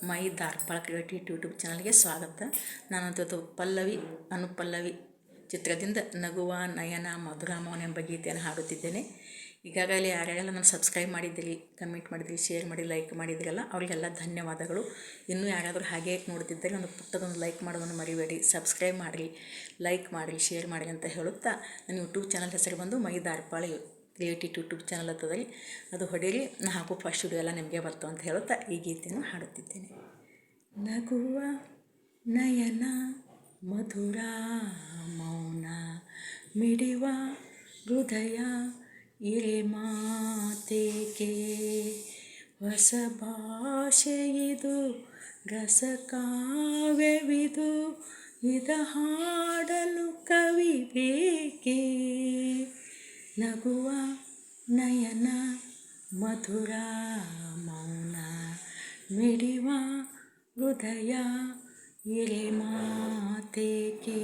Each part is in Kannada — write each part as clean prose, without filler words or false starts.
ಮೈ ದಾರ್ಪಾಳ ಕ್ರಿಯೇಟಿವ್ ಯೂಟ್ಯೂಬ್ ಚಾನಲ್ಗೆ ಸ್ವಾಗತ. ನಾನಂತೂ ಪಲ್ಲವಿ ಅನುಪಲ್ಲವಿ ಚಿತ್ರದಿಂದ ನಗುವ ನಯನ ಮಧುರಾಮವನ ಎಂಬ ಗೀತೆಯನ್ನು ಹಾಡುತ್ತಿದ್ದೇನೆ. ಈಗಾಗಲೇ ಯಾರ್ಯಾರೆಲ್ಲ ನಾನು ಸಬ್ಸ್ಕ್ರೈಬ್ ಮಾಡಿದ್ದೀರಿ, ಕಮೆಂಟ್ ಮಾಡಿದಿರಿ, ಶೇರ್ ಮಾಡಿ, ಲೈಕ್ ಮಾಡಿದಿರಲ್ಲ ಅವರಿಗೆಲ್ಲ ಧನ್ಯವಾದಗಳು. ಇನ್ನೂ ಯಾರಾದರೂ ಹಾಗೆ ನೋಡ್ತಿದ್ದರೆ ಒಂದು ಪುಟ್ಟದೊಂದು ಲೈಕ್ ಮಾಡೋದನ್ನು ಮರಿಬೇಡಿ. ಸಬ್ಸ್ಕ್ರೈಬ್ ಮಾಡಿರಿ, ಲೈಕ್ ಮಾಡಿರಿ, ಶೇರ್ ಮಾಡಿರಿ ಅಂತ ಹೇಳುತ್ತಾ ನನ್ನ ಯೂಟ್ಯೂಬ್ ಚಾನಲ್ ಹೆಸರು ಬಂದು ಮೈ ದಾರ್ಪಾಳ ಕ್ರಿಯೇಟಿವ್ ಯೂಟ್ಯೂಬ್ ಚಾನಲ್ ಅಂತದ್ರಿ, ಅದು ಹೊಡೀರಿ. ನಾ ಹಾಕೋ ಫಸ್ಟ್ ವಿಡಿಯೋ ಎಲ್ಲ ನಿಮಗೆ ಬರ್ತಾವೆ ಅಂತ ಹೇಳುತ್ತಾ ಈ ಗೀತೆಯನ್ನು ಹಾಡುತ್ತಿದ್ದೇನೆ. ನಗುವ ನಯನ ಮಧುರ ಮೌನ ಮಿಡಿವ ಹೃದಯ ಇರೆ ಮಾತೇಕೆ, ಹೊಸ ಭಾಷೆಯಿದು ರಸ ಕಾವ್ಯವಿದು ಇದ ಹಾಡಲು ಕವಿ ಬೇಕೆ. ನಗುವ ನಯನ ಮಧುರ ಮೌನ ಮಿಡಿವ ಹೃದಯ ಇರೆ ಮಾತೇಕೆ,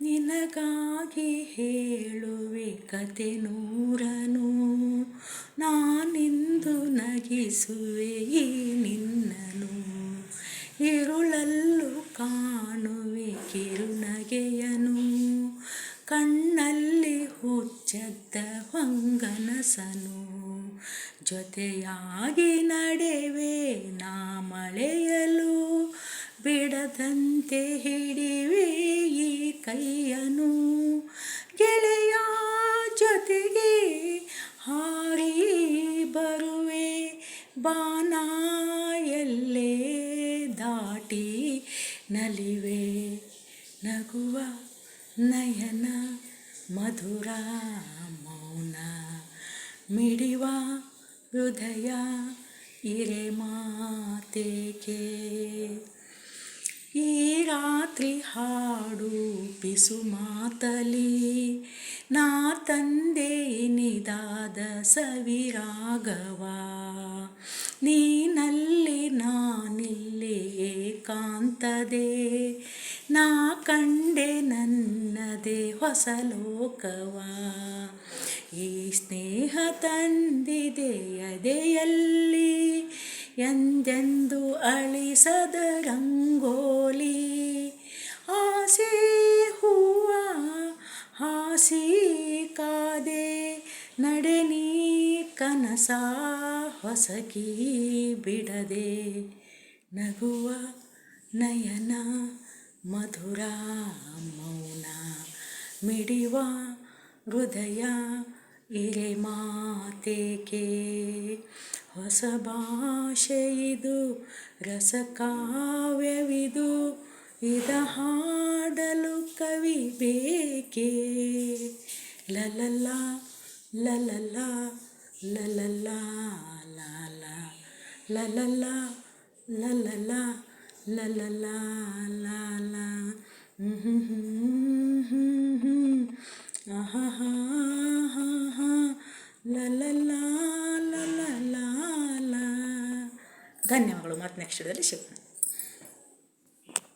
ನಿನಗಾಗಿ ಹೇಳುವೆ ಕತೆ ನೂರನು, ನಾನಿಂದು ನಗಿಸುವೆ ಈ ನಿನ್ನನು, ഇരുಳಲ್ಲೂ ಕಾಣುವೆ ಕಿರುನಗೆಯನು, ಕಣ್ಣಲ್ಲಿ ಹುಚ್ಚದ್ದ ಹೊಂಗನಸನು, ಜೊತೆಯಾಗಿ ನಡೆವೆ ನಾ ಮಳೆಯಲು, ಬಿಡದಂತೆ ಹಿಡಿವೆ ಈ ಕೈಯನು, ಗೆಳೆಯ ಜೊತೆಗೆ ಹಾರಿ ಬರುವೆ ಬಾನ ಎಲ್ಲೇ ದಾಟಿ ನಲಿವೆ. ನಗುವ ನಯನ ಮಧುರ ಮೌನ ಮಿಡಿವ ಹೃದಯ ಇರೆ ಮಾತೇಕೆ, ಈ ರಾತ್ರಿ ಹಾಡು ಪಿಸು ಮಾತಲಿ ನಾ ತಂದೆ ನಿದಾದ ಸವಿರಾಗವ, ನೀನಲ್ಲಿ ನಾನಿಲ್ಲಿ ಏಕಾಂತದೆ, ನಾ ಕಂಡೆ ನನ್ನದೇ ಹೊಸ ಲೋಕವ, ಈ ಸ್ನೇಹ ತಂದಿದೆ ಎದೆಯಲ್ಲಿ ಎಂದೆಂದು ಅಳಿಸದ ರಂಗೋಲಿ, ಆಸೆ ಹೂವ ಹಾಸಿ ಕಾದೆ ನಡೆ ನೀ ಕನಸ ಹೊಸಕಿ ಬಿಡದೆ. ನಗುವ ನಯನ ಮಧುರ ಮೌನ ಮಿಡಿವ ಹೃದಯ ಇರೆ ಮಾತೇಕೆ, ಹೊಸ ಭಾಷೆಯಿದು ರಸ ಕಾವ್ಯವಿದು ಇದ ಹಾಡಲು ಕವಿ ಬೇಕೆ. ಲಲಲ ಲಲಲ ಲಲಲ ಲಾಲ ಲಲಲ ಲಲಲ ಲಲಲ ಲಾಲ ಆಹಾ ಲಲಲ ಲಲಲ. ಧನ್ಯವಾದಗಳು. ಮತ್ತು ನೆಕ್ಸ್ಟ್ ವಿಡಿಯೋದಲ್ಲಿ ಸಿಗೋಣ.